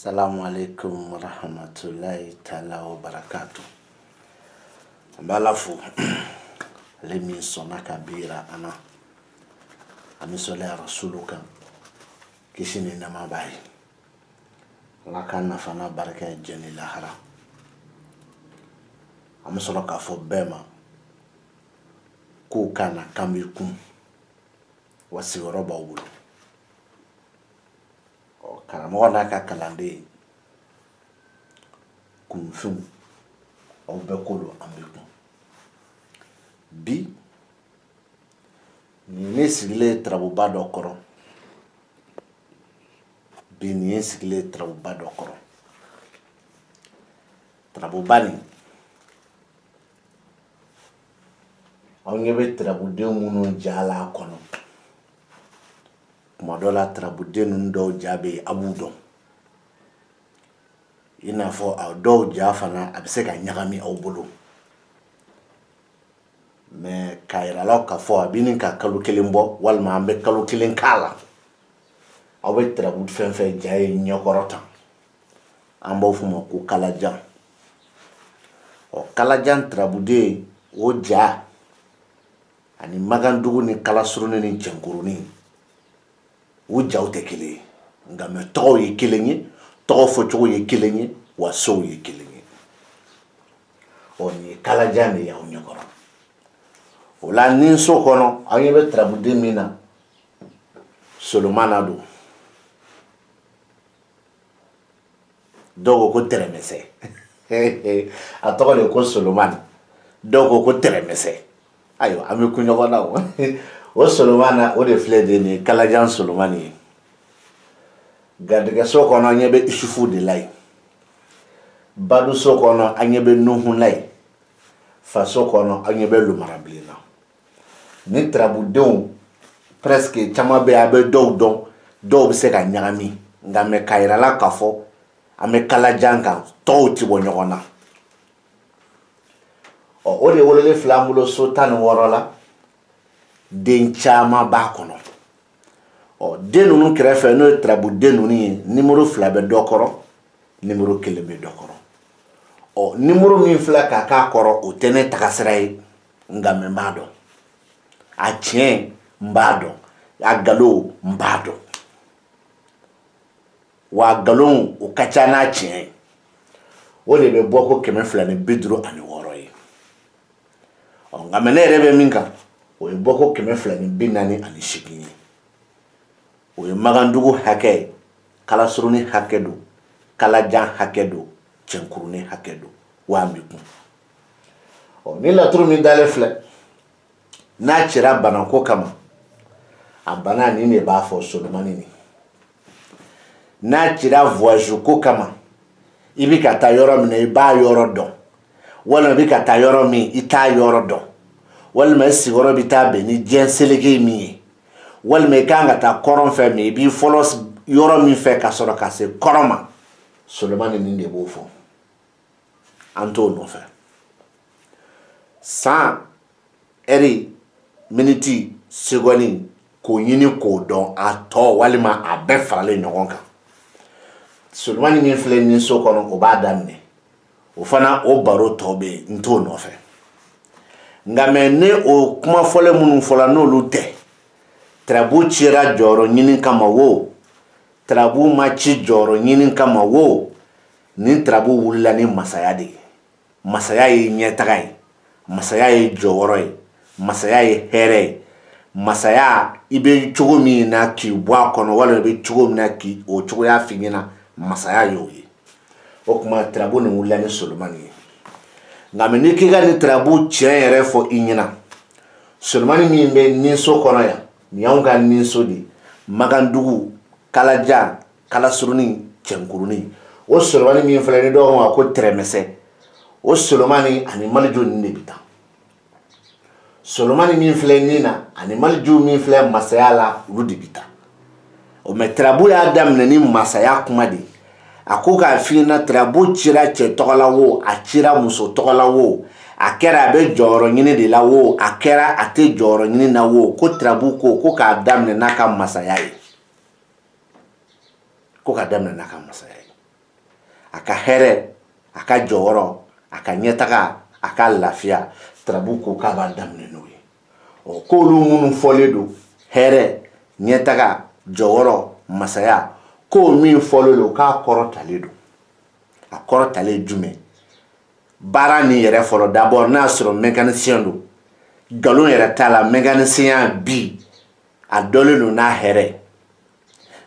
Assalamu alaikum warahmatullahi ta'ala wa barakatuh. Mbalafu lemi sona kabira ana amisole rasuluka kishini na mabai lakana fana baraka jeni lahara amisolo ka fo bema ku kana kamikum wasi roba wulu karamɔgɔ n'a ka kalanden kunfin aw bɛɛ ko don an bɛ kun bi ne sigilen tarabuba dɔ kɔrɔ bi ni ye sigilen tarabuba dɔ kɔrɔ tarabuba nin aw ɲɛ bɛ tarabuden minnu jala a kɔnɔ kuma dɔ la tarabuden ninnu dɔw ja bɛ a b'u dɔn i n'a fɔ a dɔw ja fana a bɛ se ka ɲagami aw bolo mais k'a yiralaw k'a fɔ a bɛ nin ka kalo kelen bɔ walima an bɛ kalo kelen k'a la aw bɛ tarabu fɛn fɛn ja ye ɲɛkɔrɔ tan an b'aw f'o ma ko kalajan kalajan tarabuden o ja ani magandugu ni kalasurunin ni cɛnkurunin o jaw tɛ kelen ye nka mɛ tɔgɔw ye kelen ye tɔgɔ fɔcogo ye kelen ye wa sow ye kelen ye nin ye kalajan de y'aw ɲɛkɔrɔ o la ni so kɔnɔ aw ɲɛ bɛ tarabuden min na solomana don dɔw ko ko tɛrɛmɛsɛ a tɔgɔ de ko solomani dɔw ko ko tɛrɛmɛsɛ ayiwa an bɛ kun ɲɔgɔn na o solomana o de filɛ de nin kalajan solomani ye garijɛgɛ so kɔnɔ an ɲɛ bɛ isufu de la yen badu so kɔnɔ an ɲɛ bɛ nuhu la yen faso kɔnɔ an ɲɛ bɛ lumarabilen na ni tarabudenw presque caman bɛ a bɛ dɔw dɔn dɔw bɛ se ka ɲagami nka mɛ k'a yirala k'a fɔ an bɛ kalajan kan tɔw tɛ bɔ ɲɔgɔn na o de wolelen filɛ an bolo so 16 la den caman b'a kɔnɔ den ninnu kɛrɛfɛ n'o ye tarabuden ninnu ye numéro 2 bɛ dɔ kɔrɔ numéro 1 bɛ dɔ kɔrɔ numéro min filɛ ka k'a kɔrɔ o tɛ ne tagasira ye nka mɛ n b'a dɔn a tiɲɛ n b'a dɔn a nkalon n b'a dɔn wa a nkalon o ka ca n'a tiɲɛ ye o de bɛ bɔ ko 256 ye nka mɛ ne yɛrɛ bɛ min kan o ye bɔ ko 248 ye o ye magandugu hakɛ kalasurunin hakɛ don kalajan hakɛ don cɛnkurunin hakɛ don wa an bɛ kun ni laturu min dalen filɛ n'a cira banako kama a bana nin de b'a fɔ solomani nin n'a cira voyage ko kama i bɛ ka taa yɔrɔ min na i b'a yɔrɔ dɔn walima i bɛ ka taa yɔrɔ min i t'a yɔrɔ dɔn walima i sigiyɔrɔ bɛ taa bɛn ni diɲɛ seleke min ye walima i kan ka taa kɔrɔn fɛ min i b'i fɔlɔ yɔrɔ min fɛ ka sɔrɔ ka se kɔrɔn ma solomani nin de b'o fɔ an t'o nɔfɛ san ɛri miniti segɔni k'o ɲini k'o dɔn a tɔ walima a bɛɛ faralen ɲɔgɔn kan solomani min filɛ nin so kɔnɔ o b'a daminɛ o fana o baro tɔ bɛ yen n t'o nɔfɛ nka mɛ ne o kuma fɔlen minnu fɔla n'olu tɛ tarabu cira jɔyɔrɔ ɲini kama wo tarabu ma ci jɔyɔrɔ ɲini kama wo ni tarabu wulila ni masaya de ye masaya ye ɲɛtaga ye masaya ye jɔyɔrɔ ye masaya ye hɛrɛ ye masaya i bɛ cogo min na k'i bɔ a kɔnɔ walima i bɛ cogo min na k'i o cogoya f'i ɲɛna masaya y'o ye o tuma tarabu nin wulila ni solomani ye nka mɛ n'i k'i ka nin tarabu tiɲɛ yɛrɛ fɔ i ɲɛna solomani min bɛ ninso kɔnɔ yan nin y'anw ka ninso de magandugu kalajan kalasurunin cɛnkurunin o solomani min filɛ ni dɔw ma ko tɛrɛmɛsɛ o solomani ani malijo nin de bɛ taa solomani min filɛ nin na ani malijo min filɛ masaya la olu de bɛ taa mɛ tarabu y'a daminɛ ni masaya kuma de a ko k'a f'i ɲɛna tarabu cira cɛ tɔgɔ la wo a cira muso tɔgɔ la wo a kɛra a bɛ jɔyɔrɔ ɲini de la wo a kɛra a tɛ jɔyɔrɔ ɲini na wo ko tarabu ko k'a daminɛ n'a ka masaya ye ko k'a daminɛ n'a ka masaya ye aka hɛrɛ a ka jɔyɔrɔ a ka ɲɛtaga a ka lafiya tarabu ko k'a b'a daminɛ n'o ye k'olu minnu fɔlen don hɛrɛ ɲɛtaga jɔyɔrɔ masaya k'o min fɔlen don k'a kɔrɔtalen don a kɔrɔtalen jumɛn baara nin yɛrɛ fɔlɔ d'abord n'a sɔrɔ mécanicien don galon yɛrɛ t'a la mécanicien bi a dɔlen don n'a hɛrɛ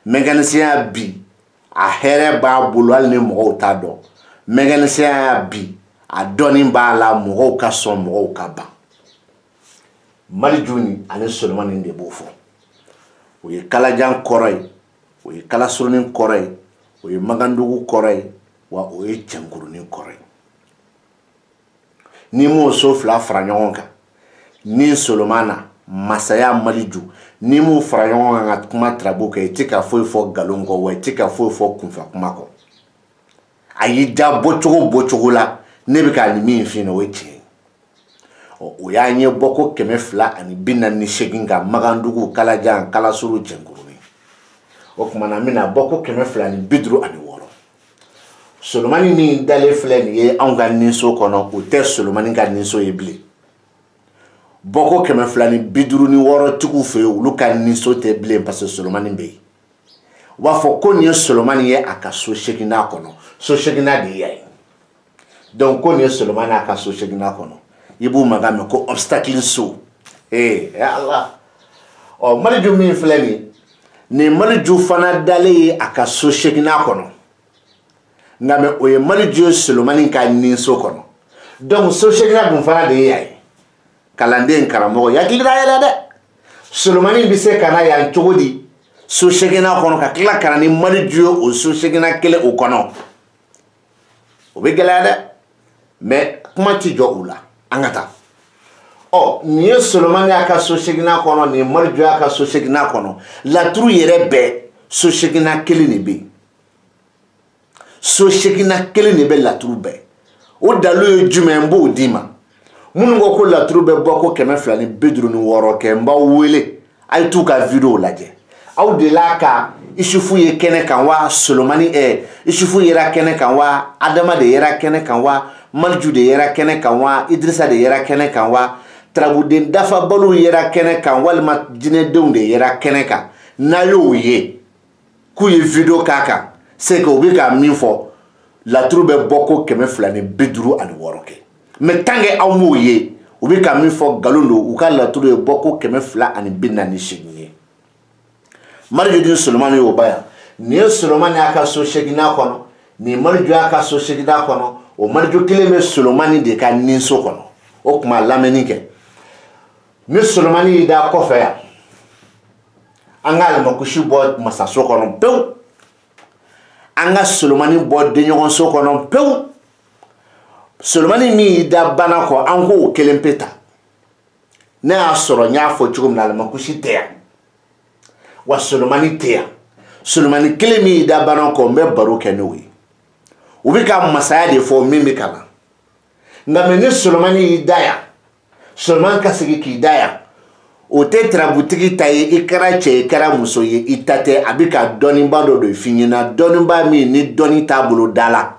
mécanicien bi a hɛrɛ b'a bolo hali ni mɔgɔw t'a dɔn mécanicien bi a dɔnni b'a la mɔgɔw ka sɔn mɔgɔw ka ban Maliju ni ani Solomani de b'o fɔ o ye kalajan kɔrɔ ye o ye kalasurunin kɔrɔ ye o ye magandugu kɔrɔ ye wa o ye cɛnkurunin kɔrɔ ye ni m'o so fila fara ɲɔgɔn kan ni Solomana masaya Maliju ni m'o fara ɲɔgɔn kan ka kuma tarabu kɛ i tɛ ka foyi fɔ nkalon kɔ wa i tɛ ka foyi fɔ kunfɛ kuma kɔ a y'i da bɔcogo la ne bɛ ka nin min f'i ɲɛna o ye tiɲɛ ye o y'a ɲɛ bɔ ko 248 kan magandugu kalajan kalasuru cɛnkurunin o tuma na n bɛna bɔ ko 256 Solomani min dalen filɛ nin ye anw ka ninso kɔnɔ o tɛ Solomani ka ninso ye bilen bɔ ko 256 tigiw fɛ yen olu ka ninso tɛ bilen parce que Solomani bɛ yen u b'a fɔ ko nin ye Solomani ye a ka so 8nan kɔnɔ so 8nan de ye yan ye donc ko nin ye Solomani a ka so 8nan kɔnɔ i b'u mankan mɛn ko obstacle so Allah Maliju min filɛ nin Maliju fana dalen ye a ka so 8nan kɔnɔ nka mɛ o ye Maliju ye Solomani ka ninso kɔnɔ donc so 8nan dun fana de ye yan ye kalanden karamɔgɔ yakili da yɛlɛ dɛ Solomani bɛ se ka na yan cogo di so 8nan kɔnɔ ka tila ka na ni Maliju ye o so 8nan kelen o kɔnɔ o bɛ gɛlɛya dɛ mais kuma ti jɔ u la an ka taa nin ye Solomani y'a ka so 8nan kɔnɔ nin ye Maliju y'a ka so 8nan kɔnɔ laturu yɛrɛ bɛɛ so 8nan kelen de bɛ yen so 8nan kelen de bɛ laturu bɛɛ o dalu ye jumɛn n b'o d'i ma minnu ko ko laturu bɛ bɔ ko 256 kɛ n b'aw wele a ye t'u ka video lajɛ aw delila ka Isufu ye kɛnɛ kan wa Solomani Isufu yera kɛnɛ kan wa Adama de yera kɛnɛ kan wa Maliju de yera kɛnɛ kan wa Idrissa de yera kɛnɛ kan wa Tarabuden dafabaliw yera kɛnɛ kan walima jinɛdenw de yera kɛnɛ kan n'a y'o ye k'u ye video k'a kan c'est que u bɛ ka min fɔ laturu bɛ bɔ ko 256 kɛ mais tant que aw m'o ye u bɛ ka min fɔ nkalon don u ka laturu ye bɔ ko 248 ye Maliju ni Solomani y'o ba yan nin ye Solomani y'a ka so 8nan kɔnɔ nin Maliju y'a ka so 8nan kɔnɔ o Maliju kelen bɛ Solomani de ka ninso kɔnɔ o tuma lamɛnni kɛ ni Solomani y'i da kɔfɛ yan an ka alimakusi bɔ masaso kɔnɔ pewu an ka Solomani bɔ denɲɔgɔnso kɔnɔ pewu Solomani min y'i da bana kɔ an k'o kelen pe ta ne y'a sɔrɔ n y'a fɔ cogo min na alimakusi tɛ yan wa Solomani tɛ yan Solomani kelen min y'i da bana kɔ n bɛ baro kɛ n'o ye u bɛ ka masaya de fɔ min bɛ ka na nka mɛ ni Solomani y'i da yan Solomani ka segin k'i da yan o tɛ tarabutigi ta ye i kɛra cɛ i kɛra muso ye i ta tɛ a bɛ ka dɔnniba dɔ de f'i ɲɛna dɔnniba min ni dɔnni t'a bolo da la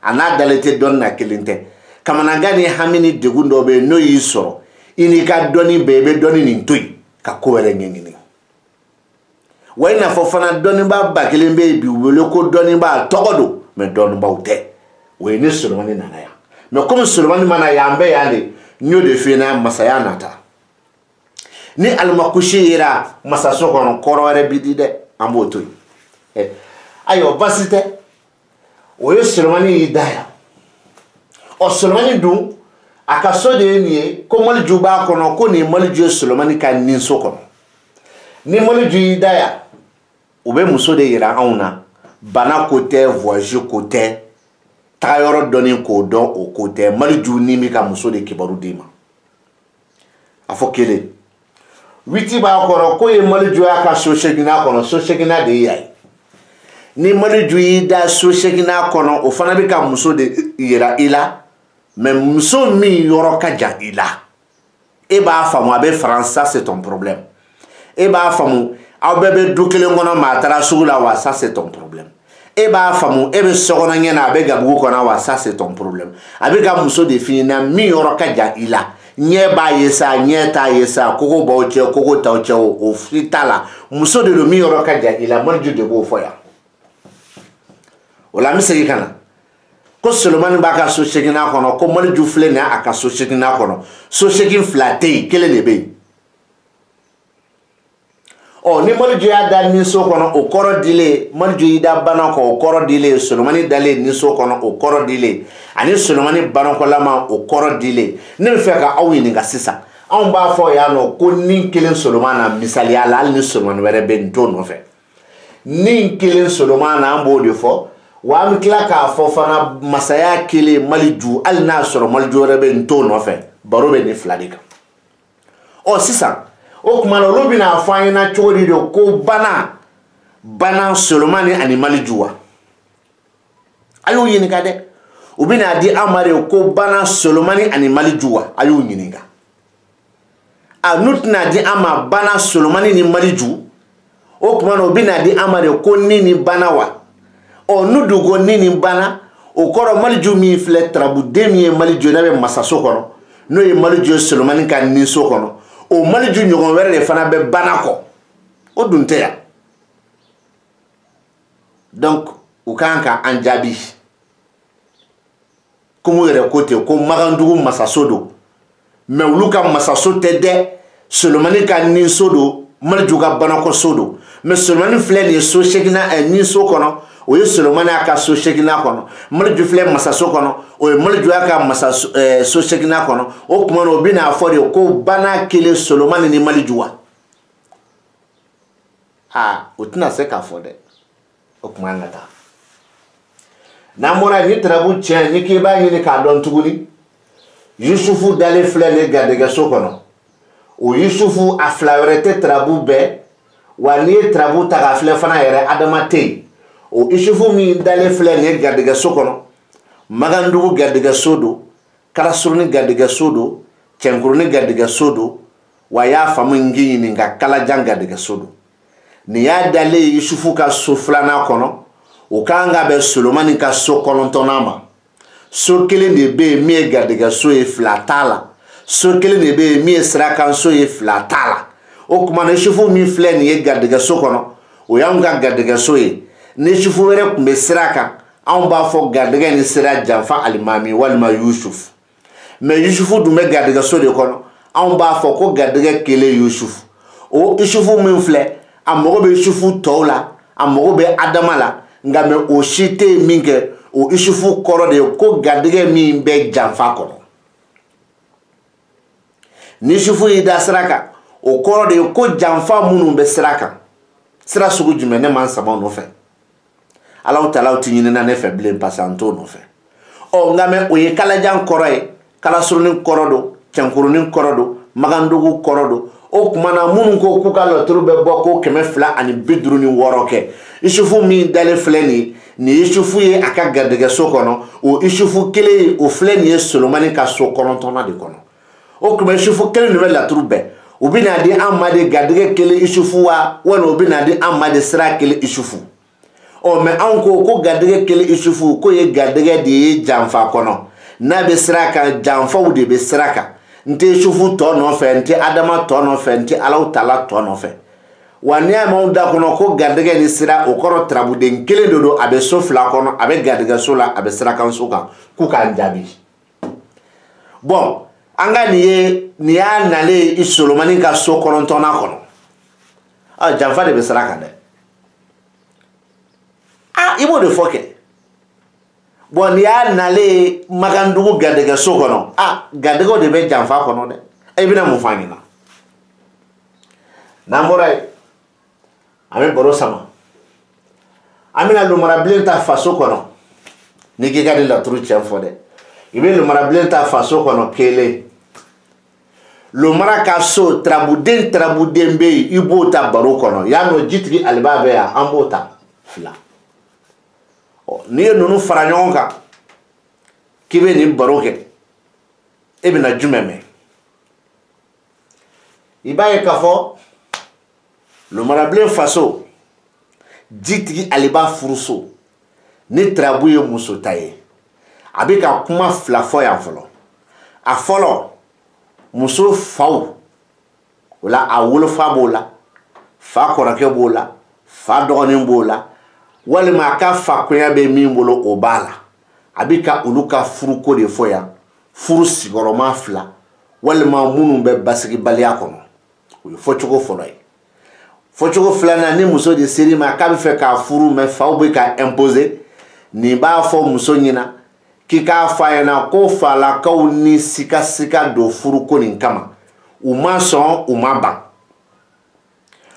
a n'a dalen tɛ dɔnni na kelen tɛ kamanagan ni hami ni degun dɔ bɛ yen n'o y'i sɔrɔ i n'i ka dɔnni bɛɛ i bɛ dɔnni nin to yen ka ko wɛrɛ ɲɛɲini wa i n'a fɔ fana dɔnniba ba kelen bɛ yen bi u wele ko dɔnniba tɔgɔ don mais dɔnnibaw tɛ o ye ni Solomani nana yan mais comme Solomani mana yan an bɛ yan de n y'o de f'i ɲɛna masaya nata ni alimakusi yera masaso kɔnɔ kɔrɔ wɛrɛ bi di dɛ an b'o to yen ayiwa basi tɛ o ye Solomani y'i da yan Solomani dun a ka so de ye nin ye ko Maliju b'a kɔnɔ ko nin ye Maliju ye Solomani ka ninso kɔnɔ ni Maliju y'i da yan u bɛ muso de yira anw na bana ko tɛ voyage ko tɛ tagayɔrɔ dɔnni k'o dɔn o ko tɛ Maliju ni bɛ ka muso de kibaru d'i ma a fɔ kelen 8 b'a kɔrɔ ko ye Maliju y'a ka so 8nan kɔnɔ so 8nan de ye yan ye ni Maliju y'i da so 8nan kɔnɔ o fana bɛ ka muso de yira i la mais muso min yɔrɔ ka jan i la e b'a faamu a bɛ France ça c'est ton problème e b'a faamu aw bɛɛ bɛ du kelen kɔnɔ maa taara sugu la wa ça c'est ton problème e b'a famu e be sokona ɲɛna a be gabugu kɔnɔ wa ça c'est ton problème a be ka muso de fini na min yɔrɔ ka jan i la ɲɛ b'a ye sa ɲɛ t'a ye sa kogo b'aw cɛ kogo t'aw cɛ o fi t'a la muso de don min yɔrɔ ka jan i la Maliju de b'o fɔ yan o la an be segin ka na ko Solomani b'a ka so seginna kɔnɔ ko Maliju filɛ nin a ka so seginna kɔnɔ so segin fila tɛ yen kelen de bɛ yen ni Maliju y'a da nin so kɔnɔ o kɔrɔ dilen Maliju y'i da bana kɔ o kɔrɔ dilen Solomani dalen nin so kɔnɔ o kɔrɔ dilen ani Solomani banakɔlama o kɔrɔ dilen ne bɛ fɛ ka aw ɲininka sisan anw b'a fɔ yan nɔ ko nin kelen Solomani na misaliya la hali ni Solomani wɛrɛ bɛ nin t'o nɔfɛ nin kelen Solomani na an b'o de fɔ wa an bɛ tila k'a fɔ fana masaya kelen Maliju hali n'a sɔrɔ Maliju wɛrɛ bɛ nin t'o nɔfɛ baro bɛ nin fila de kan sisan o kuma na olu bɛna fɔ an ɲɛna cogo di don ko bana Solomani ani Maliju wa a y'u ɲininka dɛ u bɛna di an ma de ko bana Solomani ani Maliju wa a y'u ɲininka n'u tɛna di an ma bana Solomani ni Maliju o kuma na u bɛna di an ma de ko ni bana wa n'u dun ko ni bana o kɔrɔ Maliju min filɛ tarabuden min ye Maliju n'a bɛ masaso kɔnɔ n'o ye Maliju ye Solomani ka nin so kɔnɔ o Maliju ɲɔgɔn wɛrɛ de fana bɛ bana kɔ o dun tɛ yan donc u kan ka an jaabi komi u yɛrɛ ko ten ko Magandugu masaso don mais olu ka masaso tɛ dɛ Solomani ka nin so don Maliju ka banakɔso don mais Solomani filɛ nin ye so seginna nin so kɔnɔ o ye Solomani a ka so seginna kɔnɔ Maliju filɛ masaso kɔnɔ o ye Maliju a ka so seginna kɔnɔ o kuma na o bɛna fɔ de ko bana kelen Solomani ni Maliju wa o tɛna se k'a fɔ dɛ o kuma an ka taa n'an bɔra ni tarabu tiɲɛ ni k'i b'a ɲini k'a dɔn tuguni Yusufu dalen filɛ nin garijɛgɛso kɔnɔ o Yusufu a fila wɛrɛ tɛ tarabu bɛɛ wa n'i ye tarabu ta k'a filɛ fana yɛrɛ Adama tɛ yen o Yusufu min dalen filɛ nin ye garijɛgɛso kɔnɔ Magandugu garijɛgɛso don Kalasuruni garijɛgɛso don Cɛnkurunin garijɛgɛso don wa y'a faamu n k'i ɲininka Kalajan garijɛgɛso don nin y'a dalen Yusufu ka so filanan kɔnɔ o kan ka bɛn Solomani ka so kɔnɔntɔnnan ma so kelen de bɛ yen min ye garijɛgɛso ye fila t'a la so kelen de bɛ yen min ye sirakanso ye fila t'a la o kuma na Yusufu min filɛ nin ye garijɛgɛso kɔnɔ o y'anw ka garijɛgɛso ye ni Yusufu wɛrɛ tun bɛ sira kan anw b'a fɔ garijɛgɛ ni sira janfa alimami walima Yusuf mais Yusufu dun bɛ garijɛgɛso de kɔnɔ anw b'a fɔ ko garijɛgɛ kelen Yusuf o Yusufu min filɛ a mago bɛ Yusufu tɔw la a mago bɛ Adama la nka mais o si tɛ min kɛ o Yusufu kɔrɔ de ye ko garijɛgɛ min bɛ janfa kɔnɔ ni Yusufu y'i da sira kan o kɔrɔ de ye ko janfa minnu bɛ sira kan sira sugu jumɛn ne m'an sama nɔfɛ Alahu Taala tɛ ɲinina ne fɛ bilen parce que an t'o nɔfɛ nka mais o ye Kalajan kɔrɔ ye Kalasurunin kɔrɔ don Cɛnkurunin kɔrɔ don Magandugu kɔrɔ don o kuma na minnu ko k'u ka lɔturu bɛ bɔ ko 256 kɛ Yusufu min dalen filɛ nin Yusufu ye a ka garijɛgɛso kɔnɔ o Yusufu kelen o filɛ nin ye Solomani ka so kɔnɔntɔnnan de kɔnɔ o kuma Yusufu kelen de bɛ laturu bɛɛ u bɛna di an ma de garijɛgɛ kelen Yusufu wa walima u bɛna di an ma de sira kelen Yusufu mais anw ko garijɛgɛ kelen Yusufu ko ye garijɛgɛ de ye janfa kɔnɔ n'a bɛ sira kan janfaw de bɛ sira kan n tɛ Yusufu tɔ nɔfɛ n tɛ Adama tɔ nɔfɛ n tɛ Alahu Taala tɔ nɔfɛ wa n'i y'a mɛn anw da kɔnɔ ko garijɛgɛ ni sira o kɔrɔ tarabuden kelen de don a bɛ so fila kɔnɔ a bɛ garijɛgɛso la a bɛ sirakanso kan k'u k'an jaabi bon an ka nin y'a nalen Solomani ka so kɔnɔntɔnnan kɔnɔ janfa de bɛ sira kan dɛ i b'o de fɔ kɛ bon n'i y'a nalen Magandugu garijɛgɛso kɔnɔ garijɛgɛw de bɛ janfa kɔnɔ dɛ i bɛna mun fɔ an ɲɛna n'an bɔra yen an bɛ baro sama an bɛna lumarabilen ta faso kɔnɔ n'i k'i ka nin laturu tiɲɛ fɔ dɛ i bɛ lumarabilen ta faso kɔnɔ kelen lumara ka so tarabuden bɛ yen i b'o ta baro kɔnɔ y'a dɔn jitigi aliba bɛ yan an b'o ta fila n'i ye ninnu fara ɲɔgɔn kan k'i bɛ nin baro kɛ e bɛna jumɛn mɛn i b'a ye k'a fɔ lumarabilen faso jitigi aliba furuso ni trabu ye muso ta ye a bɛ ka kuma fila fɔ yan fɔlɔ a fɔlɔ muso faw o la a wolofa b'o la fa kɔrɔkɛ b'o la fa dɔgɔnin b'o la walima a ka fakoya bɛ min bolo o b'a la a bɛ ka olu ka furuko de fɔ yan furu sigiyɔrɔma fila walima minnu bɛ basigibaliya kɔnɔ o ye fɔcogo fɔlɔ ye fɔcogo filanan ni muso de seri ma k'a bɛ fɛ k'a furu mɛ faw bɛ ka imposer nin b'a fɔ muso ɲɛna k'i k'a fɔ a ɲɛna ko falakaw ni sikasika don furuko nin kama u ma sɔn u ma ban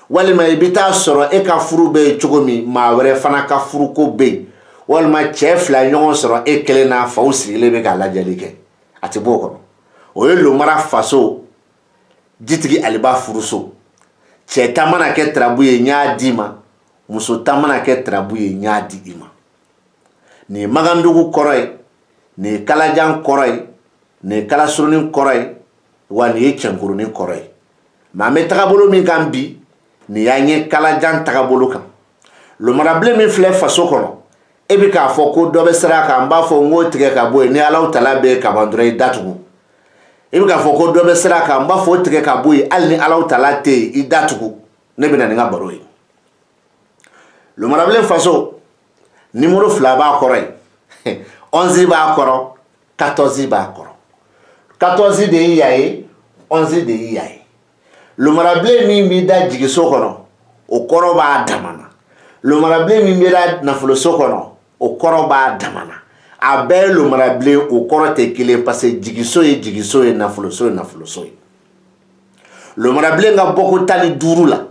walima i bɛ taa sɔrɔ e ka furu bɛ ye cogo min maa wɛrɛ fana ka furuko bɛ yen walima cɛ fila ɲɔgɔn sɔrɔ e kelen n'a faw sigilen bɛ ka lajɛli kɛ a tɛ bɔ o kɔnɔ o ye lomara faso jitigi aliba furuso cɛ ta mana kɛ tarabu ye n y'a d'i ma muso ta mana kɛ tarabu ye n y'a di i ma nin ye magandugu kɔrɔ ye nin ye kalajan kɔrɔ ye nin ye kalasurunin kɔrɔ ye wa nin ye cɛnkurunin kɔrɔ ye mɛ an bɛ tagabolo min kan bi nin y'an ye kalajan tagabolo kan lomarabilen min filɛ faso kɔnɔ e bɛ k'a fɔ ko dɔ bɛ sira kan n b'a fɔ n k'o tigɛ ka bɔ yen ni Alahu Taala bɛ kaban dɔrɔn i datugu i bɛ k'a fɔ ko dɔ bɛ sira kan n b'a fɔ o tigɛ ka bɔ yen hali ni Alahu Taala tɛ yen i datugu ne bɛ na ni n ka baro ye lomarabilen faso numéro 2 b'a kɔrɔ ye 11 b'a kɔrɔ 14 b'a kɔrɔ 14 de ye yan ye 11 de ye yan ye lomarabilen min b'i da jigiso kɔnɔ o kɔrɔ b'a damana lomarabilen min b'i da nafoloso kɔnɔ o kɔrɔ b'a damana a bɛɛ ye lomarabilen o kɔrɔ tɛ kelen parce que jigiso ye jigiso ye nafoloso ye nafoloso ye lomarabilen ka bɔko 15 la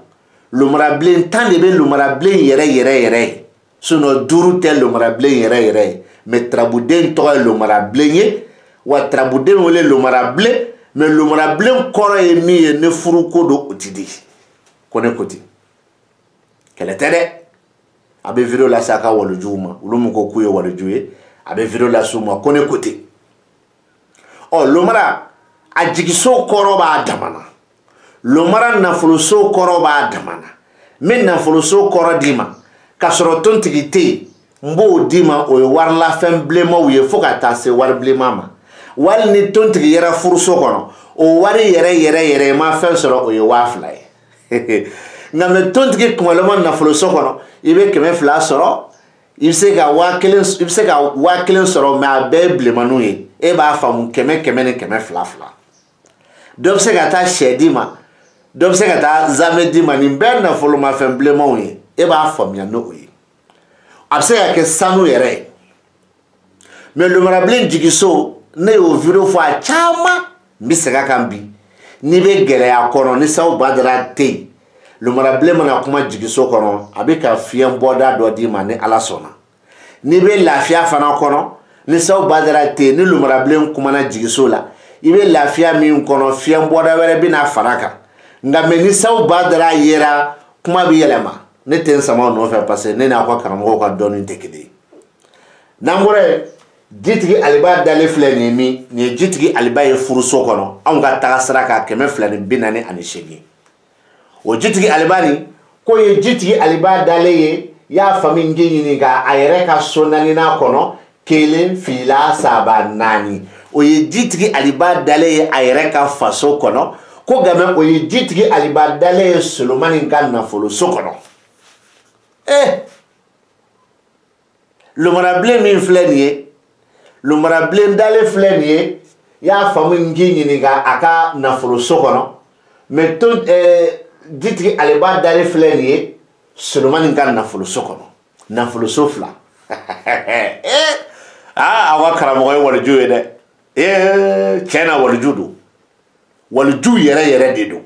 lomarabilen 10 de bɛ lomarabilen yɛrɛ yɛrɛ yɛrɛ ye sinon 5 tɛ lomarabilen yɛrɛ yɛrɛ ye mais tarabuden tɔgɔ ye lomarabilen ye wa tarabuden wele lomarabilen mais lomarabilen kɔrɔ ye min ye ne furuko don o ti di ko ne ko ten kɛlɛ tɛ dɛ a bɛ video lase a ka walijuw ma olu min ko k'u ye waliju ye a bɛ video lase u ma ko ne ko ten ɔ lomara a jigiso kɔrɔ b'a damana lomara nafoloso kɔrɔ b'a damana n bɛ nafoloso kɔrɔ d'i ma k'a sɔrɔ tontigi tɛ yen n b'o d'i ma o ye warilafɛn bilenmaw ye fo ka taa se wari bilenma ma wali ni tontigi yɛrɛ furuso kɔnɔ o wari yɛrɛ yɛrɛ yɛrɛ ma fɛn sɔrɔ o ye 2000 ye nka mɛ tontigi kumalama nafoloso kɔnɔ i bɛ 200 sɔrɔ i bɛ se ka 1000 sɔrɔ mɛ a bɛɛ ye bilenmaninw ye e b'a faamu 100 ni 200 dɔ bɛ se ka taa sɛ d'i ma dɔ bɛ se ka taa zamɛ d'i ma nin bɛɛ nafolomafɛn bilenmanw ye e b'a faamuya n'o ye a bɛ se ka kɛ sanu yɛrɛ ye mɛ lomarabilen jigiso ne y'o video fɔ a caman n bɛ segin a kan bi n'i bɛ gɛlɛya kɔnɔ ni Sawu Badara tɛ yen lomarabilen mana kuma jigiso kɔnɔ a bɛ ka fiɲɛ bɔda dɔ d'i ma ni Ala sɔnna n'i bɛ lafiya fana kɔnɔ ni Sawu Badara tɛ yen ni lomarabilen kumana jigiso la i bɛ lafiya min kɔnɔ fiɲɛ bɔda wɛrɛ bɛ na fara kan nka mɛ ni Sawu Badara yera kuma bɛ yɛlɛma ne tɛ n sama o nɔfɛ parce que ne n'a ka karamɔgɔw ka dɔnni tɛ kelen ye n'an bɔra yen jitigi aliba dalen filɛ nin min nin ye jitigi aliba ye furuso kɔnɔ anw ka taga sira kan 248 o jitigi aliba nin ko ye jitigi aliba dalen ye y'a faamu n k'i ɲininka a yɛrɛ ka so 4nan kɔnɔ 1 2 3 4 o ye jitigi aliba dalen ye a yɛrɛ ka faso kɔnɔ ko nka o ye jitigi aliba dalen ye Solomani ka nafoloso kɔnɔ lomarabilen min filɛ nin ye lomarabilen dalen filɛ nin ye y'a faamu n k'i ɲininka a ka nafoloso kɔnɔ mɛ jitigi aliba dalen filɛ nin ye Solomani ka nafoloso kɔnɔ nafoloso 2 aw ka karamɔgɔ ye waliju ye dɛ tiɲɛ na waliju don waliju yɛrɛ yɛrɛ de don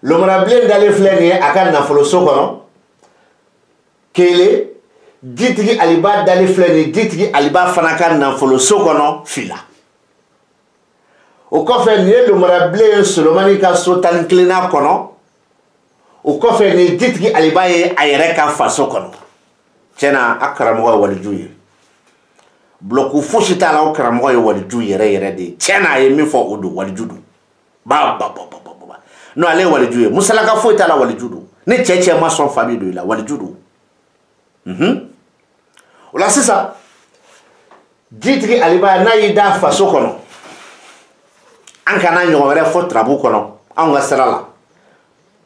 lomarabilen dalen filɛ nin ye a ka nafoloso kɔnɔ 1 jitigi aliba dalen filɛ nin ye jitigi aliba fana ka nafoloso kɔnɔ 2 o kɔfɛ nin ye lomarabilen ye Solomani ka so 11nan kɔnɔ o kɔfɛ nin ye jitigi aliba ye a yɛrɛ ka faso kɔnɔ tiɲɛ na a karamɔgɔ ye waliju ye bloku fosi t'a la o karamɔgɔ ye waliju yɛrɛ yɛrɛ de ye tiɲɛ na a ye min fɔ o don waliju don non ale ye waliju ye musalaka foyi t'a la waliju don ni cɛ ma sɔn fa bɛ don i la waliju don Ola sisa jitigi aliba na yida faso kono an kana ɲɔgɔn wɛrɛ fɔ trabu kɔnɔ an ka sira la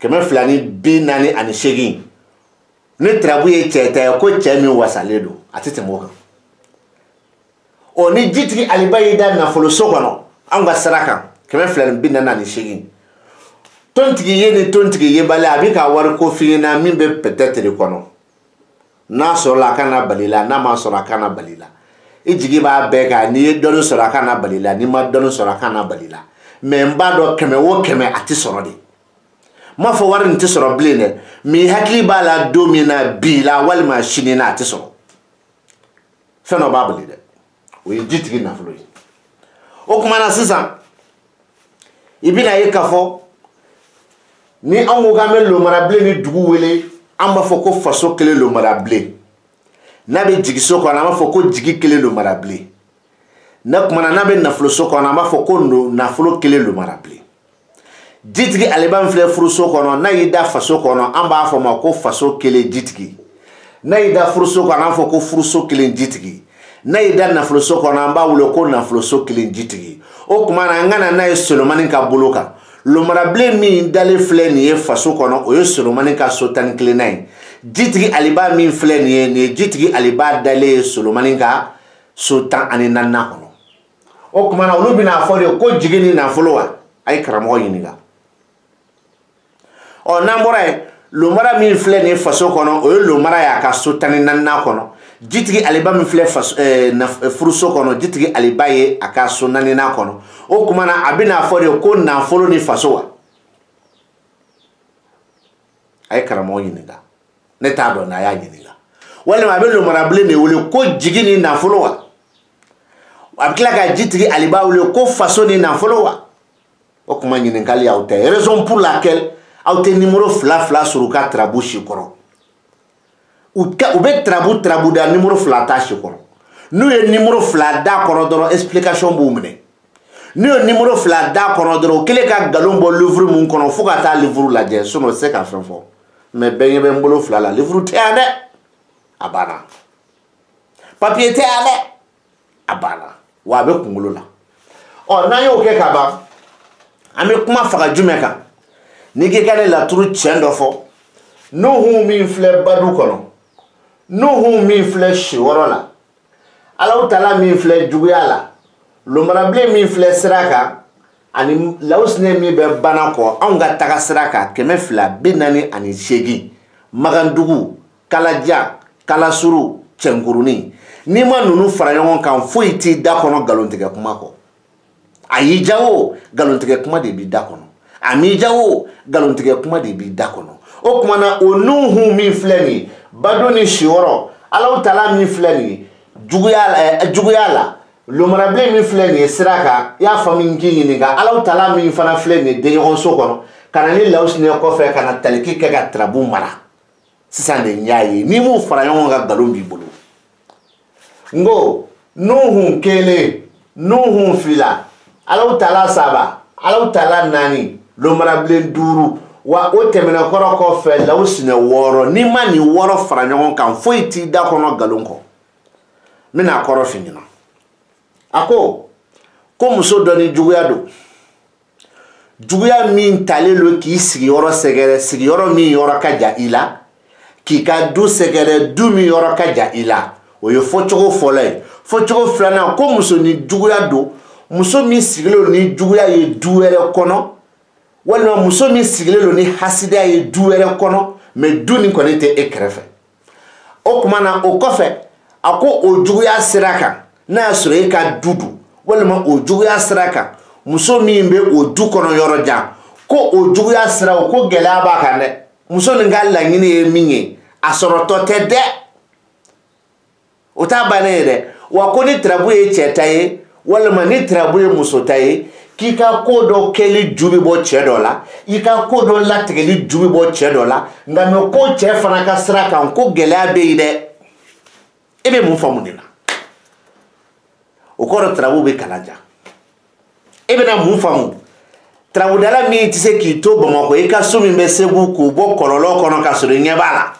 248 ni trabu ye cɛ tɛ ko cɛ min wasalen don a tɛ tɛmɛ o kan o ni jitigi aliba yida nafolo so kɔnɔ an ka sira kan 248 tontigi ye ni tontigi ye bali a bi ka wari ko fi na min bɛ peut-être kɔnɔ n'a sɔrɔla a kana balila n'a ma sɔrɔ a kana balila i jigi b'a bɛɛ kan n'i ye dɔnni sɔrɔ a kana balila n'i ma dɔnni sɔrɔ a kana balila mais n b'a dɔn 100 o 100 a tɛ sɔrɔ de m'a fɔ wari nin tɛ sɔrɔ bilen dɛ mais hakili b'a la don min na bi la walima sini na a tɛ sɔrɔ fɛn dɔ b'a bali dɛ o ye jitigi nafolo ye o kuma na sisan i bɛna ye k'a fɔ ni an ko k'an bɛ lomara bilen ni dugu wele an b'a fɔ ko faso kelen lomara bilen n'a bɛ jigi so kɔnɔ an b'a fɔ ko jigi kelen lomara bilen n'a kumana n'a bɛ nafolo so kɔnɔ an b'a fɔ ko nafolo kelen lomara bilen jitigi aliba min filɛ furuso kɔnɔ n'a y'i da faso kɔnɔ an b'a fɔ ma ko faso kelen jitigi n'a y'i da furuso kɔnɔ an b'a fɔ ko furuso kelen jitigi n'a y'i da nafolo so kɔnɔ an b'a wele ko nafolo so kelen jitigi o kuma na an kana n'a ye Solomani ka bolo kan lomarabilen min dalen filɛ nin ye faso kɔnɔ o ye Solomani ka so 11 ye jitigi aliba min filɛ nin ye nin ye jitigi aliba dalen ye Solomani ka so 14 kɔnɔ o kuma na olu bɛna fɔ de ko jigi ni nafolo wa a ye karamɔgɔ ɲininka ɔ n'an bɔra yen lomara min filɛ nin ye faso kɔnɔ o ye lomara y'a ka so 14 kɔnɔ jitigi aliba min filɛ furuso kɔnɔ jitigi aliba ye a ka so 4 kɔnɔ o kuma na a bɛna fɔ de ko nafolo ni faso wa a ye karamɔgɔ ɲininka ne t'a dɔn n'a y'a ɲininka walima a bɛ lomarabilen de wele ko jigi ni nafolo wa a bɛ tila ka jitigi aliba wele ko faso ni nafolo wa o kuma ɲininkali aw tɛ raison pour laquelle aw tɛ numéro 2 sɔrɔ u ka tarabu si kɔrɔ u bɛ tarabu da numéro 2 t'a si kɔrɔ n'u ye numéro 2 d'a kɔrɔ dɔrɔn explication b'u minɛ n'u ye numéro 2 d'a kɔrɔ dɔrɔn u kɛlen ka nkalon bɔ livre mun kɔnɔ fo ka taa livre lajɛ sinon tɛ se ka fɛn fɔ mais bɛɛ ɲɛ bɛ n bolo 2 la livre tɛ yan dɛ a banna papier tɛ yan dɛ a banna wa a bɛ kunkolo la ɔ n'an y'o kɛ ka ban an bɛ kuma faga jumɛn kan n'i k'i ka ne laturu tiɲɛ dɔ fɔ Nuhu min filɛ badu kɔnɔ Nuhu min filɛ si wɔrɔ la Alahu Taala min filɛ juguya la lomarabilen min filɛ sira kan ani lawusinɛ min bɛ bana kɔ anw ka taga sira kan 248 Magandugu Kalajan Kalasuru Cɛnkurunin n'i ma ninnu fara ɲɔgɔn kan foyi t'i da kɔnɔ nkalontigɛ kuma kɔ a y'i diya o nkalontigɛ kuma de b'i da kɔnɔ a m'i diya o nkalontigɛ kuma de b'i da kɔnɔ o kuma na o Nuhu min filɛ nin ye badu ni si wɔrɔ Alahu Taala min filɛ nin ye juguya la lomarabilen min filɛ nin ye sira kan i y'a faamu n k'i ɲininka Alahu Taala min fana filɛ nin ye denɲɔgɔnso kɔnɔ ka na ni lawusinɛ kɔfɛ ka na taliki kɛ ka tarabu mara sisan de n y'a ye n'i m'u fara ɲɔgɔn kan nkalon b'i bolo n ko Nuhu 1 Nuhu 2 Alahu Taala 3 Alahu Taala 4 lomarabilen 5 wa o tɛmɛna kɔrɔ kɔfɛ lawusinɛ 6 n'i ma nin 6 fara ɲɔgɔn kan foyi t'i da kɔnɔ nkalon kɔ n bɛna a kɔrɔ f'i ɲɛna a ko muso dɔ ni juguya don juguya min talen don k'i sigiyɔrɔ sɛgɛrɛ sigiyɔrɔ min yɔrɔ ka jan i la k'i ka du sɛgɛrɛ du min yɔrɔ ka jan i la o ye fɔcogo fɔlɔ ye fɔcogo filanan ko muso ni juguya don muso min sigilen ni juguya ye du wɛrɛ kɔnɔ walima muso min sigilen don ni hasidiya ye du wɛrɛ kɔnɔ mais du nin kɔni tɛ e kɛrɛfɛ o kuma na o kɔfɛ a ko o juguya sira kan n'a y'a sɔrɔ e ka du don walima o juguya sira kan muso min bɛ o du kɔnɔ yɔrɔ jan ko o juguya sira o ko gɛlɛya b'a kan dɛ muso nin ka laɲini ye min ye a sɔrɔtɔ tɛ dɛ o t'a bannen ye dɛ wa ko ni tarabu ye cɛ ta ye walima ni tarabu ye muso ta ye k'i ka ko dɔ kɛli ju bɛ bɔ cɛ dɔ la i ka ko dɔ latigɛli ju bɛ bɔ cɛ dɔ la nka mɛ ko cɛ fana ka sira kan ko gɛlɛya bɛ yen dɛ e bɛ mun faamu nin na o kɔrɔ tarabu bɛ kalan jan e bɛna mun faamu tarabudala min tɛ se k'i to Bamakɔ i ka so min bɛ Segu k'o bɔ kɔlɔlɔ kɔnɔ ka sɔrɔ i ɲɛ b'a la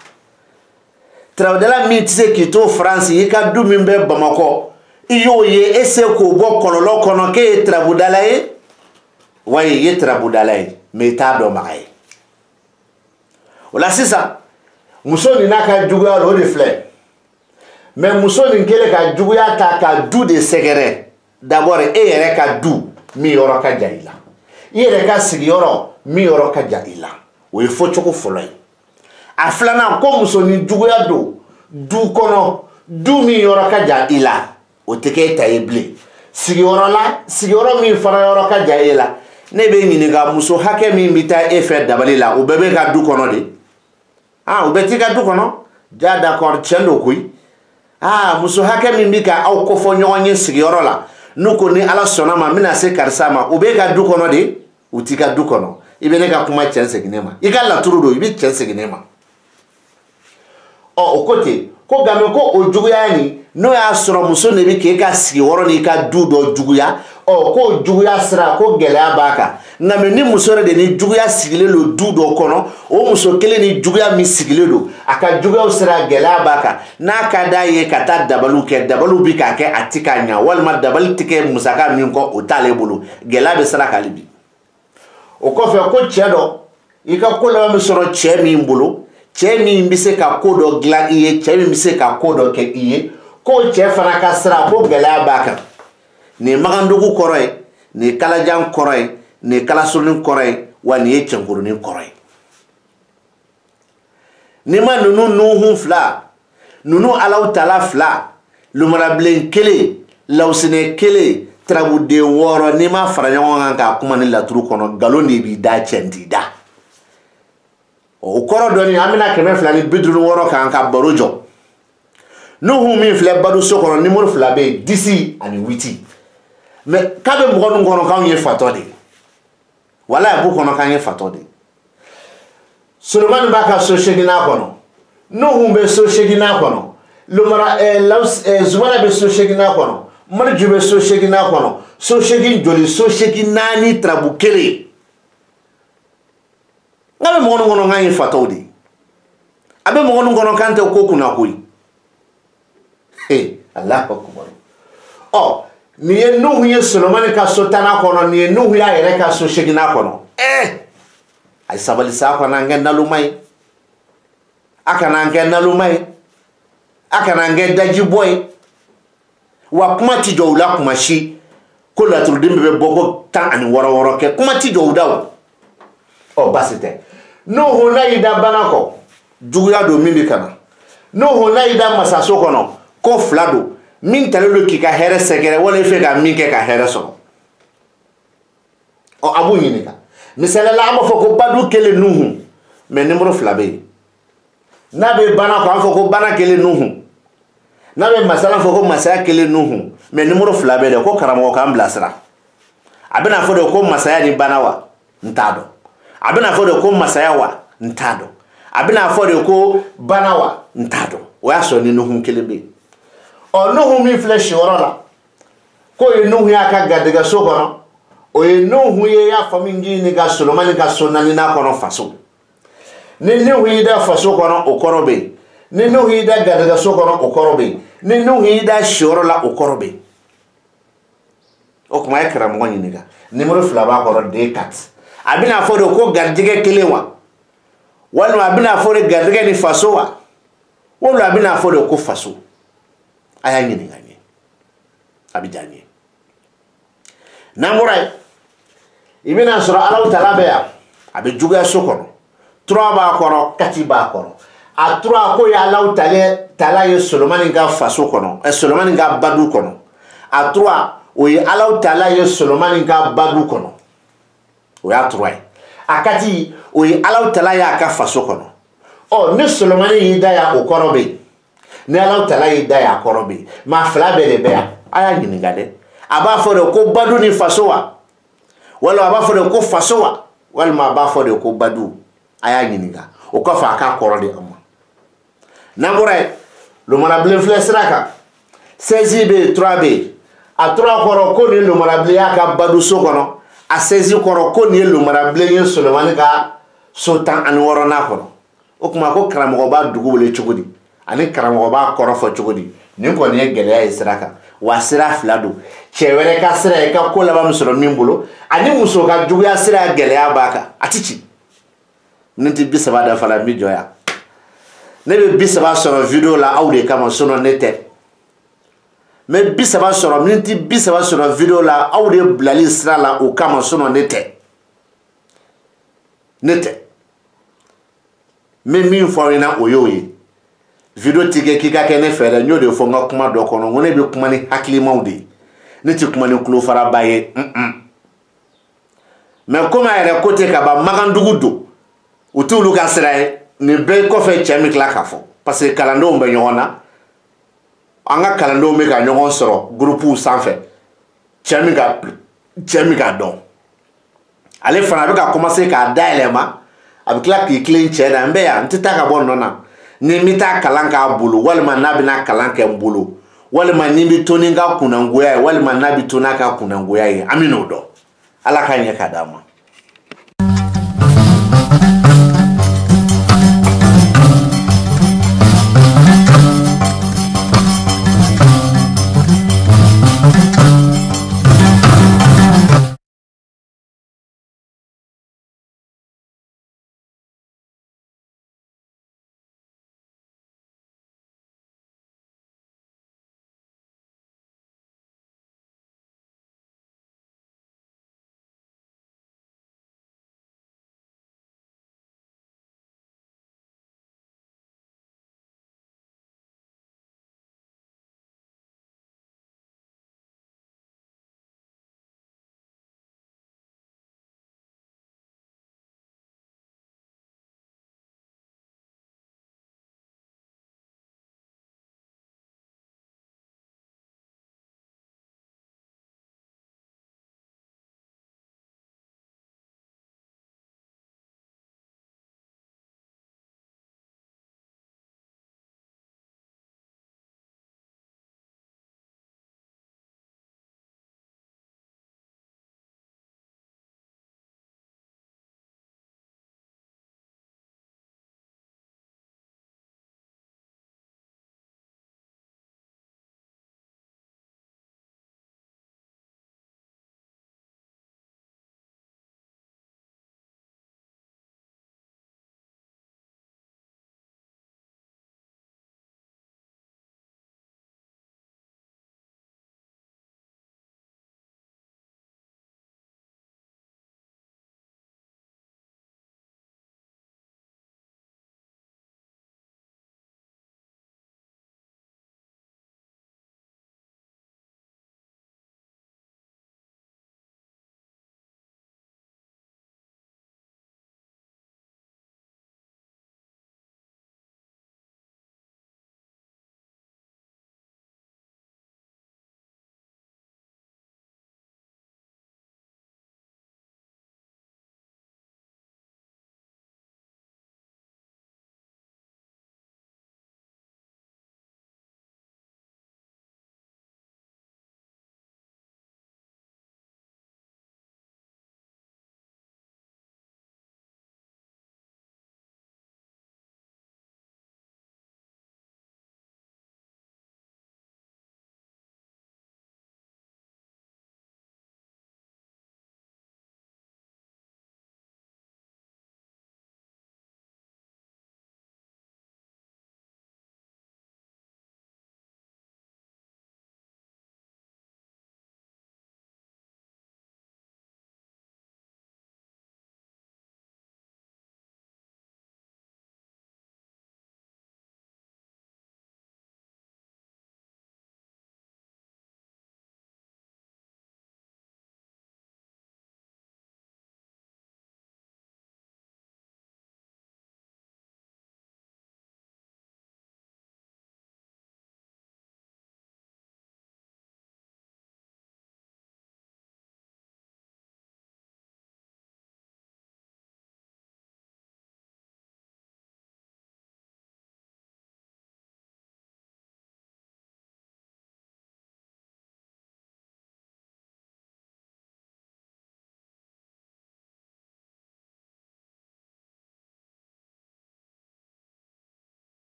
Travadala min tise k'i to France i ka du min bɛ Bamakɔ i y'o ye ese k'o bɔ kɔlɔlɔ kɔnɔ k'e ye Travadala ye wayi i ye Travadala ye mais i t'a dɔnbaga ye o la sisan muso nin n'a ka juguya o de filɛ mais muso nin kɛlen ka juguya ta ka du de sɛgɛrɛ d'abord e yɛrɛ ka du min yɔrɔ ka jan i la i yɛrɛ ka sigiyɔrɔ min yɔrɔ ka jan i la o ye fɔcogo fɔlɔ ye a filanan ko muso nin juguya don du kɔnɔ du min yɔrɔ ka jan i la o tɛ k'e ta ye bilen sigiyɔrɔ min fana yɔrɔ ka jan e la ne bɛ ɲininka muso hakɛ min bɛ taa e fɛ dabali la o bɛɛ bɛ ka du kɔnɔ de o bɛɛ t'i ka du kɔnɔ ja d'accord tiɲɛ don koyi muso hakɛ min bɛ ka aw kofɔ ɲɔgɔn ye sigiyɔrɔ la n'u ko ni Ala sɔnna ma n bɛna se karisa ma o bɛ ka du kɔnɔ de u t'i ka du kɔnɔ i bɛ ne ka kuma cɛn segin ne ma i ka laturu don i bɛ cɛn segin ne ma o ko ten ko nka ko o juguya nin n'o y'a sɔrɔ muso de bɛ k'e ka sigiyɔrɔ n'i ka du dɔ juguya k'o juguya sira ko gɛlɛya b'a kan nka ni muso yɛrɛ de ni juguya sigilen don du dɔ kɔnɔ o muso kelen ni juguya min sigilen don a ka juguyaw sira gɛlɛya b'a kan n'a ka d'a ye ka taa dabaliw kɛ dabaliw bɛ k'a kɛ a ti k'a ɲa walima dabali tɛ kɛ musaka min kɔ o t'ale bolo gɛlɛya bɛ sira k'ale bi o kɔfɛ ko cɛ dɔ i ka ko laban bɛ sɔrɔ cɛ min bolo cɛ min bɛ se ka ko dɔ dilan i ye cɛ min bɛ se ka ko dɔ kɛ i ye k'o cɛ fana ka sira ko gɛlɛya b'a kan nin ye magandugu kɔrɔ ye nin ye kalajan kɔrɔ ye nin ye kalasuruni kɔrɔ ye wa nin ye cɛnkurunin kɔrɔ ye ni ma ninnu nuhun fila ninnu Alahu Taala fila lumarabilen kelen lawusinɛ kelen Tarabuden 6 n'i ma fara ɲɔgɔn kan k'a kuma ni laturu kɔnɔ nkalon de b'i da cɛn t'i da o kɔrɔ dɔɔni an bɛna 256 kan ka baro jɔ nuhu min filɛ baduso kɔnɔ numéro 2 bɛ yen 10 ani 8 mais k'a bɛ mɔgɔ ninnu kɔnɔ k'anw ye fatɔ de walayi b'u kɔnɔ k'an ye fatɔ de Solomani b'a ka so 8nan kɔnɔ nuhu bɛ so 8nan kɔnɔ Zumana bɛ so 8nan kɔnɔ Mariju bɛ so 8nan kɔnɔ so 8 joli so 8 4 tarabu kelen n'a bɛ mɔgɔ ninnu kɔnɔ k'an ye fatɔw de a bɛ mɔgɔ ninnu kɔnɔ k'an tɛ ko kunna koyi Allahu akbar nin ye Nuhu ye Solomani ka so 10nan kɔnɔ nin ye Nuhu y'a yɛrɛ ka so 8nan kɔnɔ a ye sabali sa a kana an kɛ naloma ye a kana an kɛ naloma ye a kana an kɛ dajibɔ ye wa kuma ti jɔ u la kuma si ko laturuden bɛ bɔ ko 10 ani 6 kɛ kuma ti jɔ u da o basi tɛ Nuhu n'a y'i da bana kɔ juguya don min bɛ ka na Nuhu n'a y'i da masaso kɔnɔ ko 2 don min talen don k'i ka hɛrɛ sɛgɛrɛ wala i fɛ ka min kɛ ka hɛrɛ sɔrɔ a b'u ɲininka misaliya la an b'a fɔ ko badu kelen Nuhu mais numéro 2 bɛ yen n'a bɛ bana kɔ an fɔ ko bana kelen Nuhu n'a bɛ masala fɔ ko masaya kelen Nuhu mais numéro 2 bɛ dɛ ko karamɔgɔ k'an bilasira a bɛna fɔ de ko masaya ni bana wa n t'a dɔn a bɛna fɔ de ko masaya wa n t'a dɔn a bɛna fɔ de ko bana wa n t'a dɔn o y'a sɔrɔ ni Nuhu kelen bɛ yen Nuhu min filɛ siyɔrɔ la k'o ye Nuhu y'a ka garijɛgɛso kɔnɔ o ye Nuhu ye y'a fɔ min ɲini ka Solomani ka so 4nan kɔnɔ faso ni Nuhu y'i da faso kɔnɔ o kɔrɔ bɛ yen ni Nuhu y'i da garijɛgɛso kɔnɔ o kɔrɔ bɛ yen ni Nuhu y'i da siyɔrɔ la o kɔrɔ bɛ yen o tuma ye karamɔgɔ ɲininka numéro 2 b'a kɔrɔ D4 a bɛna fɔ de ko garijɛgɛ kelen wa walima a bɛna fɔ de garijɛgɛ ni faso wa walima a bɛna fɔ de ko faso a y'a ɲininka n ye a bɛ diya n ye n'an bɔra yen i bɛna sɔrɔ Alahu Taala bɛ yan a bɛ juguya so kɔnɔ 3 b'a kɔrɔ 4 b'a kɔrɔ a 3 ko ye Alahu Taala ye Solomani ka faso kɔnɔ Solomani ka badu kɔnɔ a 3 o ye Alahu Taala ye Solomani ka badu kɔnɔ o y'a 3 ye a 4 o ye Alahu Taala y'a ka faso kɔnɔ ni Solomani y'i da yan o kɔrɔ bɛ yen ni Alahu Taala y'i da yan a kɔrɔ bɛ yen maa 2 bɛɛ de bɛ yan a y'a ɲininka dɛ a b'a fɔ de ko badu ni faso wa walima a b'a fɔ de ko faso wa walima a b'a fɔ de ko badu a y'a ɲininka o kɔfɛ a k'a kɔrɔ di an ma n'an bɔra yen lomarabilen filɛ sira kan 16 bɛ yen 3 bɛ yen a 3 kɔrɔ ko nin ye lomarabilen y'a ka badu so kɔnɔ a 16 kɔrɔ ko nin ye lomarabilen ye Solomani ka so 16nan kɔnɔ o tuma ko karamɔgɔ b'a dugu wele cogo di ani karamɔgɔ b'a kɔrɔ fɔ cogo di nin kɔni ye gɛlɛya ye sira kan wa sira fila don cɛ wɛrɛ ka sira ye ka ko laban min sɔrɔ min bolo ani muso ka juguya sira gɛlɛya b'a kan a ti ci miniti 30 dafala n bi jɔ yan ne bɛ 30 sɔrɔ video la aw de kama sinon ne tɛ n bɛ 30 sɔrɔ miniti 30 sɔrɔ video la aw de bilali sira la o kama sinon ne tɛ n bɛ min fɔ aw ɲɛna o y'o ye video ti kɛ k'i ka kɛ ne fɛ dɛ n y'o de fɔ n ka kuma dɔ kɔnɔ n ko ne bɛ kuma ni hakilimaw de ye ne tɛ kuma ni tulofaraba ye mais comme a yɛrɛ ko tɛ ka ban magandugu don u t'olu ka sira ye nin bɛɛ kɔfɛ cɛ min tila k'a fɔ parce que kalandenw bɛ ɲɔgɔn na an ka kalandenw bɛ ka ɲɔgɔn sɔrɔ groupew sanfɛ cɛ min ka dɔn ale fana bɛ ka commencer k'a dayɛlɛ ma a bɛ tila k'i tilen cɛ na n bɛ yan n tɛ taa ka bɔ nɔ na ni n bɛ taa kalan k'a bolo walima n'a bɛna kalan kɛ n bolo walima ni n bɛ to ni n ka kunnangoya ye walima n'a bɛ to n'a ka kunnangoya ye an bɛ n'o dɔn ala ka ɲɛ ka d'an ma